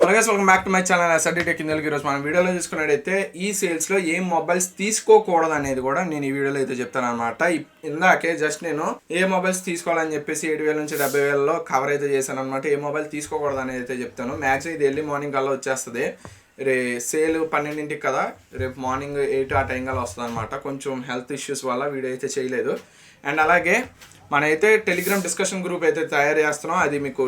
Welcome back to my channel SRD tech in Telugu. ఈరోజు మనం వీడియోలో చూసుకున్నట్టయితే ఈ సేల్స్లో ఏం మొబైల్స్ తీసుకోకూడదు అనేది కూడా నేను ఈ వీడియోలో అయితే చెప్తాను అనమాట. ఇందాకే జస్ట్ నేను ఏ మొబైల్స్ తీసుకోవాలని చెప్పేసి 7,000 నుంచి 70,000లో కవర్ అయితే చేశాను అనమాట. ఏ మొబైల్ తీసుకోకూడదు అనేది అయితే చెప్తాను. మ్యాక్సిమం ఇది ఎర్లీ మార్నింగ్ కల్లా వచ్చేస్తుంది. సేల్ 12ంటికి కదా, రేపు మార్నింగ్ 8 ఆ టైం కల్లా వస్తుంది అనమాట. కొంచెం హెల్త్ ఇష్యూస్ వల్ల వీడియో అయితే చేయలేదు. అండ్ అలాగే మనైతే టెలిగ్రామ్ డిస్కషన్ గ్రూప్ అయితే తయారు చేస్తున్నాం. అది మీకు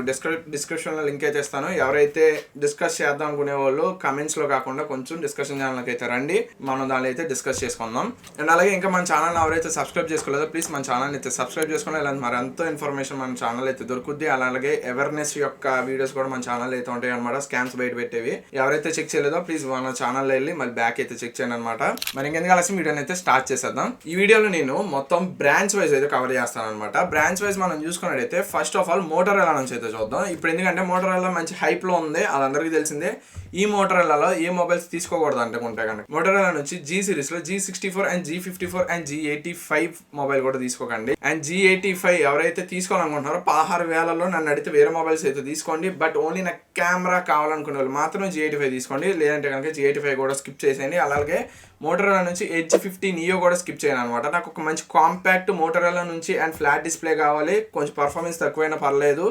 డిస్క్రిప్షన్లో లింక్ అయితే ఇస్తాను. ఎవరైతే డిస్కస్ చేద్దాం అనుకునే వాళ్ళు కమెంట్స్లో కాకుండా కొంచెం డిస్కషన్ ఛానల్కి అయితే రండి, మనం దానిలో అయితే డిస్కస్ చేసుకుందాం. అండ్ అలాగే ఇంకా మన ఛానల్ ఎవరైతే సబ్స్క్రైబ్ చేసుకోలేదో ప్లీజ్ మన ఛానల్ అయితే సబ్స్క్రైబ్ చేసుకుని ఇలాంటి మరి ఎంతో ఇన్ఫర్మేషన్ మన ఛానల్ అయితే దొరుకుద్ది. అలాగే అవేర్నెస్ యొక్క వీడియోస్ కూడా మన ఛానల్ అయితే ఉంటాయి అనమాట, స్కామ్స్ బయట పెట్టేవి. ఎవరైతే చెక్ చేయలేదో ప్లీజ్ మన ఛానల్లో వెళ్ళి మళ్ళీ బ్యాక్ అయితే చెక్ చేయండి అనమాట. మరి ఇంకెందుకు ఆలస్యం వీడియోని అయితే స్టార్ట్ చేసేద్దాం. ఈ వీడియోలో నేను మొత్తం బ్రాండ్స్ వైజ్ అయితే కవర్ చేస్తాను అనమాట. బ్రాండ్స్ వైజ్ మనం చూసుకున్నట్టయితే ఫస్ట్ ఆఫ్ ఆల్ మోటరోలా నుంచి అయితే చూద్దాం. ఇప్పుడు ఎందుకంటే మోటరోలా మంచి హైప్ లో ఉంది, అది అందరికీ తెలిసిందే. ఈ మోటరోలాలో ఏ మొబైల్స్ తీసుకోకూడదు అనుకుంటే కనుక మోటరోలా నుంచి G సిరీస్ లో G64 and G54 and G85 mobile కూడా తీసుకోకండి. అండ్ G85 ఎవరైతే తీసుకోవాలనుకుంటున్నారో 16,000లో నన్ను అడిగితే వేరే మొబైల్స్ అయితే తీసుకోండి. బట్ ఓన్లీ నాకు కెమెరా కావాలనుకునే వాళ్ళు మాత్రం G85 తీసుకోండి. లేదంటే కనుక G85 కూడా స్కిప్ చేసేయండి. అలాగే మోటరోలా నుంచి Edge 50 Neo కూడా స్కిప్ చేయను అనమాట. నాకు ఒక మంచి కాంపాక్ట్ మోటరోలా నుంచి అండ్ ఫ్లాట్ డిస్ప్లే కావాలి, కొంచెం పర్ఫార్మెన్స్ తక్కువైనా పర్లేదు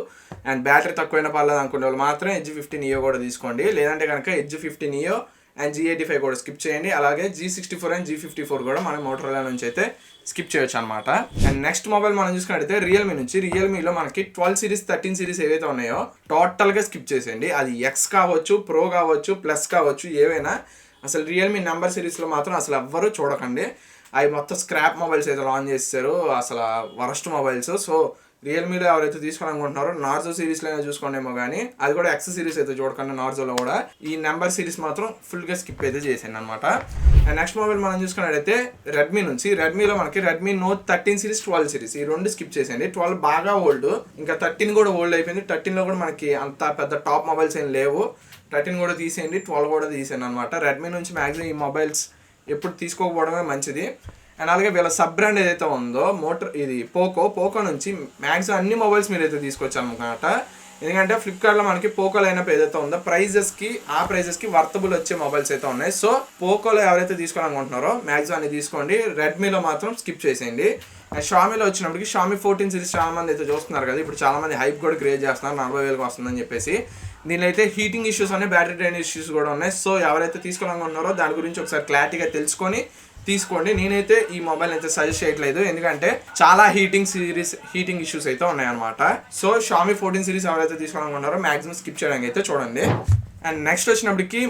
అండ్ బ్యాటరీ తక్కువైనా పర్లేదు అనుకునే వాళ్ళు మాత్రం Edge 50 Neo కూడా తీసుకోండి. లేదంటే కనుక Edge 50 Neo అండ్ G85 కూడా స్కిప్ చేయండి. అలాగే G64 అండ్ G54 కూడా మనం మోటరోలా నుంచి అయితే స్కిప్ చేయొచ్చు అనమాట. అండ్ నెక్స్ట్ మొబైల్ మనం చూసుకున్నట్టయితే రియల్మీ నుంచి. రియల్మీలో మనకి 12 సిరీస్ 13 సిరీస్ ఏవైతే ఉన్నాయో టోటల్గా స్కిప్ చేసేయండి. అది ఎక్స్ కావచ్చు, ప్రో కావచ్చు, ప్లస్ కావచ్చు, ఏవైనా. అసలు రియల్మీ నెంబర్ సిరీస్లో మాత్రం అసలు ఎవ్వరూ చూడకండి. అవి మొత్తం స్క్రాప్ మొబైల్స్ అయితే లాంచ్ చేస్తారు, అసలు వరస్ట్ మొబైల్స్. సో రియల్మీలో ఎవరైతే తీసుకోవాలనుకుంటున్నారో నార్జో సిరీస్లో చూసుకోండేమో కానీ అది కూడా ఎక్స్ సిరీస్ అయితే చూడకండి. నార్జోలో కూడా ఈ నెంబర్ సిరీస్ మాత్రం ఫుల్గా స్కిప్ అయితే చేసాను అనమాట. అండ్ నెక్స్ట్ మొబైల్ మనం చూసుకున్నట్టయితే రెడ్మీ నుంచి. రెడ్మీలో మనకి రెడ్మీ నోట్ 13 సిరీస్ 12 సిరీస్ ఈ రెండు స్కిప్ చేసేయండి. 12 బాగా ఓల్డ్, ఇంకా 13 కూడా ఓల్డ్ అయిపోయింది. 13లో కూడా మనకి అంత పెద్ద టాప్ మొబైల్స్ ఏం లేవు. 13 కూడా తీసేయండి, 12 కూడా తీసేయండి అనమాట. రెడ్మీ నుంచి మ్యాక్సిమం ఈ మొబైల్స్ ఎప్పుడు తీసుకోకపోవడమే మంచిది. అండ్ అలాగే వీళ్ళ సబ్ బ్రాండ్ ఏదైతే ఉందో ఇది పోకో నుంచి మ్యాక్సిమం అన్ని మొబైల్స్ మీరు అయితే తీసుకొచ్చారు అనమాట. ఎందుకంటే ఫ్లిప్కార్ట్లో మనకి పోకో లైనప్ ఏదైతే ఉందో ఆ ప్రైజెస్కి వర్తబుల్ వచ్చే మొబైల్స్ అయితే ఉన్నాయి. సో పోకోలో ఎవరైతే తీసుకోవాలనుకుంటున్నారో మ్యాక్సిమం అన్ని తీసుకోండి. రెడ్మీలో మాత్రం స్కిప్ చేసేయండి. అండ్ షామీలో వచ్చినప్పటికి షామీ 14 సిరీస్ చాలా మంది అయితే చూస్తున్నారు కదా. ఇప్పుడు చాలా మంది హైప్ కూడా క్రియేట్ చేస్తున్నారు 40,000కి వస్తుందని చెప్పేసి. దీనిలో అయితే హీటింగ్ ఇష్యూస్ ఉన్నాయి, బ్యాటరీ డ్రైన్ ఇష్యూస్ కూడా ఉన్నాయి. సో ఎవరైతే తీసుకోవాలనుకుంటున్నారో దాని గురించి ఒకసారి క్లారిటీగా తెలుసుకొని తీసుకోండి. నేనైతే ఈ మొబైల్ అయితే సజెస్ట్ చేయట్లేదు, ఎందుకంటే చాలా హీటింగ్ ఇష్యూస్ అయితే ఉన్నాయన్నమాట. సో షామీ 14 సిరీస్ ఎవరైతే తీసుకోవాలనుకుంటారో మాక్సిమం స్కిప్ చేయడానికి అయితే చూడండి. అండ్ నెక్స్ట్ వచ్చినప్పటికి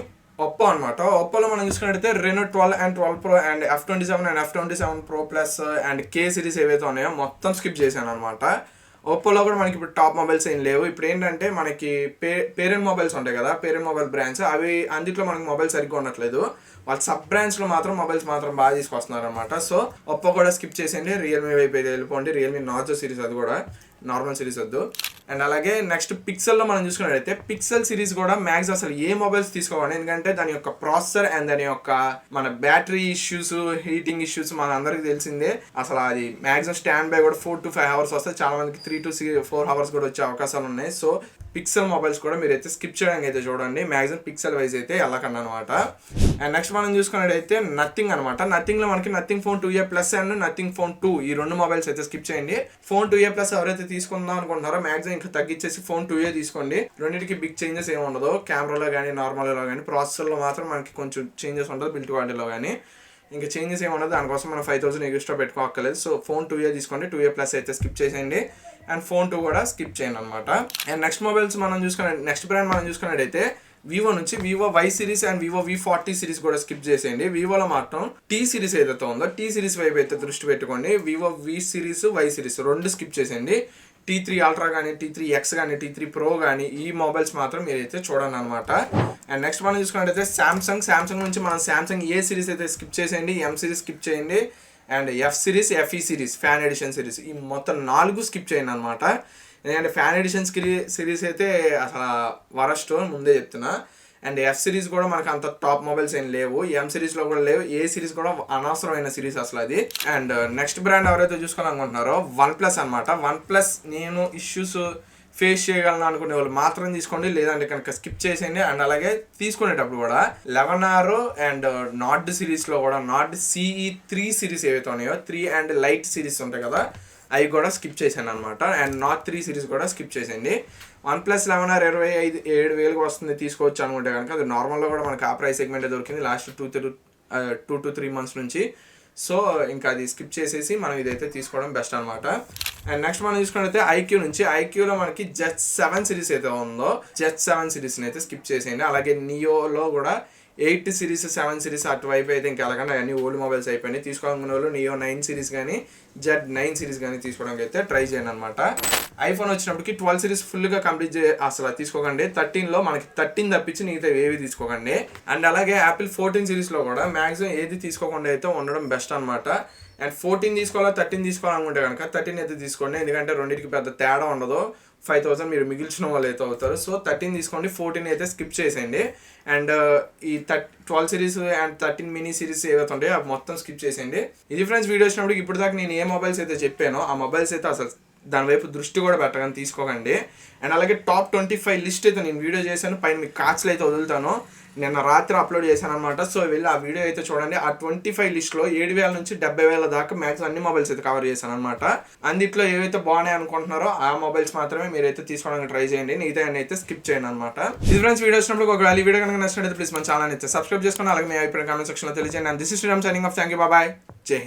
ఒప్పో అనమాట. ఒప్పోలో మనం చూసుకున్నట్టయితే Reno 12 and 12 Pro and F27 and F27 Pro Plus and K series ఏవైతే ఉన్నాయో మొత్తం స్కిప్ చేశాను అనమాట. ఒప్పోలో కూడా మనకి ఇప్పుడు టాప్ మొబైల్స్ ఏం లేవు. ఇప్పుడు ఏంటంటే మనకి పేరెంట్ మొబైల్స్ ఉంటాయి కదా, పేరెంట్ మొబైల్ బ్రాండ్స్, అవి అందుట్లో మనకి మొబైల్ సరిగ్గా ఉండట్లేదు. వాళ్ళ సబ్ బ్రాండ్స్లో మాత్రం మొబైల్స్ మాత్రం బాగా తీసుకొస్తున్నారు అనమాట. సో ఒప్పో కూడా స్కిప్ చేసేయండి, రియల్మీ వైపు అయితే వెళ్ళిపోండి. రియల్మీ నార్జో సిరీస్, అది కూడా నార్మల్ సిరీస్ వద్దు. అండ్ అలాగే నెక్స్ట్ పిక్సెల్లో మనం చూసుకున్నట్టయితే పిక్సెల్ సిరీస్ కూడా మ్యాక్స్ అసలు ఏ మొబైల్స్ తీసుకోవాలి, ఎందుకంటే దాని యొక్క ప్రాసెసర్ అండ్ దాని యొక్క మన బ్యాటరీ ఇష్యూస్, హీటింగ్ ఇష్యూస్ మన అందరికి తెలిసిందే. అసలు అది మ్యాక్సిమం స్టాండ్ బై కూడా 4 to 5 hours వస్తుంది, చాలా మందికి 3 to 4 hours కూడా వచ్చే అవకాశాలు ఉన్నాయి. సో పిక్సెల్ మొబైల్స్ కూడా మీరు అయితే స్కిప్ చేయడానికి అయితే చూడండి, మ్యాక్సిమం పిక్సెల్ వైజ్ అయితే వెళ్ళకండి అనమాట. అండ్ నెక్స్ట్ మనం చూసుకున్నట్టయితే నథింగ్ అనమాట. నథింగ్లో మనకి nothing phone 2A Plus and nothing phone 2 ఈ రెండు మొబైల్స్ అయితే స్కిప్ చేయండి. ఫోన్ 2A Plus ఎవరైతే తీసుకుందాం అనుకుంటున్నారో మ్యాక్సిమం ఇంకా తగ్గించేసి ఫోన్ 2A తీసుకోండి. రెండింటికి బిగ్ చేంజెస్ ఏమి ఉండదు, కెమెరాలో కానీ నార్మల్లో కానీ. ప్రాసెసర్లో మాత్రం మనకి కొంచెం చేంజెస్ ఉంటుంది, బిల్ట్ క్వాలిటీలో కానీ. ఇంకా చేంజెస్ ఏమి ఉండదు, దానికోసం మనం 5,000 ఎక్స్ట్రా పెట్టుకోక్కర్లేదు. సో ఫోన్ 2A తీసుకోండి, 2A Plus అయితే స్కిప్ చేసేయండి అండ్ ఫోన్ 2 కూడా స్కిప్ చేయండి అనమాట. అండ్ నెక్స్ట్ మొబైల్స్ మనం నెక్స్ట్ బ్రాండ్ మనం చూసుకున్నట్టయితే వివో నుంచి Vivo Y series and Vivo V40 series కూడా స్కిప్ చేసేయండి. వివోలో మాత్రం T సిరీస్ ఏదైతే ఉందో T సిరీస్ వైపు అయితే దృష్టి పెట్టుకోండి. Vivo V series Y series రెండు స్కిప్ చేసేయండి. T3 Ultra కానీ, T3X కానీ, T3 Pro కానీ ఈ మొబైల్స్ మాత్రం మీరైతే చూడండి అనమాట. అండ్ నెక్స్ట్ మనం చూసుకున్నట్టయితే శాంసంగ్ నుంచి మనం శాంసంగ్ A సిరీస్ అయితే స్కిప్ చేసేయండి, M సిరీస్ స్కిప్ చేయండి and F series, FE series, fan edition series ఈ మొత్తం 4 స్కిప్ చేయండి అనమాట. ఎందుకంటే ఫ్యాన్ ఎడిషన్ సిరీస్ అయితే అసలు వరస్ట్ ముందే చెప్తున్నా. అండ్ F సిరీస్ కూడా మనకు అంత టాప్ మొబైల్స్ ఏం లేవు, M సిరీస్లో కూడా లేవు, A సిరీస్ కూడా అనవసరమైన సిరీస్ అసలు అది. అండ్ నెక్స్ట్ బ్రాండ్ ఎవరైతే చూసుకోవాలనుకుంటున్నారో OnePlus అనమాట. OnePlus నేను ఇష్యూస్ ఫేస్ చేయగలను అనుకునే వాళ్ళు మాత్రం తీసుకోండి, లేదంటే కనుక స్కిప్ చేసేయండి. అండ్ అలాగే తీసుకునేటప్పుడు కూడా 11R అండ్ నార్డ్ సిరీస్లో కూడా నార్డ్ CE3 సిరీస్ ఏవైతే ఉన్నాయో 3 అండ్ లైట్ సిరీస్ ఉంటాయి కదా, అవి కూడా స్కిప్ చేశాను అనమాట. అండ్ నాట్ 3 సిరీస్ కూడా స్కిప్ చేసేయండి. OnePlus 11R 27,000 వస్తుంది తీసుకోవచ్చు అనుకుంటే కనుక అది నార్మల్లో కూడా మనకి ఆ ప్రైస్ సెగ్మెంటే దొరికింది లాస్ట్ 2 to 3 months నుంచి. సో ఇంకా అది స్కిప్ చేసేసి మనం ఇదైతే తీసుకోవడం బెస్ట్ అనమాట. అండ్ నెక్స్ట్ మనం చూసుకున్నట్లయితే ఐక్యూ నుంచి, ఐక్యూలో మనకి జెట్ 7 సిరీస్ అయితే ఉందో జెట్ 7 సిరీస్ని అయితే స్కిప్ చేసేయండి. అలాగే నియోలో కూడా 8 సిరీస్ 7 సిరీస్ అటువైపు అయితే ఇంకా ఎలాగంటే అన్ని ఓల్డ్ మొబైల్స్ అయిపోయినాయి. తీసుకోవాలనుకునే వాళ్ళు నియో 9 సిరీస్ కానీ జెడ్ 9 సిరీస్ కానీ తీసుకోవడానికి అయితే ట్రై చేయండి అనమాట. ఐఫోన్ వచ్చినప్పటికి 12 సిరీస్ ఫుల్గా కంప్లీట్ అసలు తీసుకోకండి. 13లో మనకి 13 తప్పించి మిగతా ఏవి తీసుకోకండి. అండ్ అలాగే యాపిల్ 14 సిరీస్లో కూడా మ్యాక్సిమం ఏది తీసుకోకుండా అయితే ఉండడం బెస్ట్ అనమాట. అండ్ 14 తీసుకోవాలా 13 తీసుకోవాలనుకుంటే కనుక 13 అయితే తీసుకోండి, ఎందుకంటే రెండింటికి పెద్ద తేడా ఉండదు. 5,000 మీరు మిగిల్చిన వాళ్ళు అయితే అవుతారు. సో 13 తీసుకోండి, 14 అయితే స్కిప్ చేసేయండి. అండ్ ఈ 12 సిరీస్ అండ్ 13 మినీ సిరీస్ ఏవైతే ఉంటాయో అవి మొత్తం స్కిప్ చేసేయండి. ఇది ఫ్రెండ్స్ వీడియో వచ్చినప్పుడు ఇప్పుడు దాకా నేను ఏ మొబైల్స్ అయితే చెప్పానో ఆ మొబైల్స్ అయితే అసలు దాని వైపు దృష్టి కూడా పెట్టగానే తీసుకోకండి. అండ్ అలాగే టాప్ 25 లిస్ట్ అయితే నేను వీడియో చేశాను, పైన మీకు కార్డ్స్లో అయితే వదులుతాను. నిన్న రాత్రి అప్లోడ్ చేశాను అనమాట. సో వెళ్ళి ఆ వీడియో అయితే చూడండి. ఆ 25 లిస్ట్లో 7,000 నుంచి 70,000 దాకా మ్యాక్స్ అన్ని మొబైల్స్ అయితే కవర్ చేశాను అనమాట. అందుట్లో ఏవైతే బాగున్నాయి అనుకుంటున్నారో ఆ మొబైల్స్ మాత్రమే మీరైతే తీసుకోవడానికి ట్రై చేయండి, మిగతా అయితే స్కిప్ చేయండి అనమాట. ఇది ఫ్రెండ్స్ వీడియో వచ్చినప్పుడు ఒకవేళ ఈ వీడియో కనుక నచ్చినట్లయితే ప్లీజ్ మన ఛానల్ అయితే సబ్స్క్రైబ్ చేసుకుని అలాగే మీ అభిప్రాయం కామెంట్ సెక్షన్లో తెలియజేయండి. And this is Sriram signing off. Thank you, bye. జై హింద్.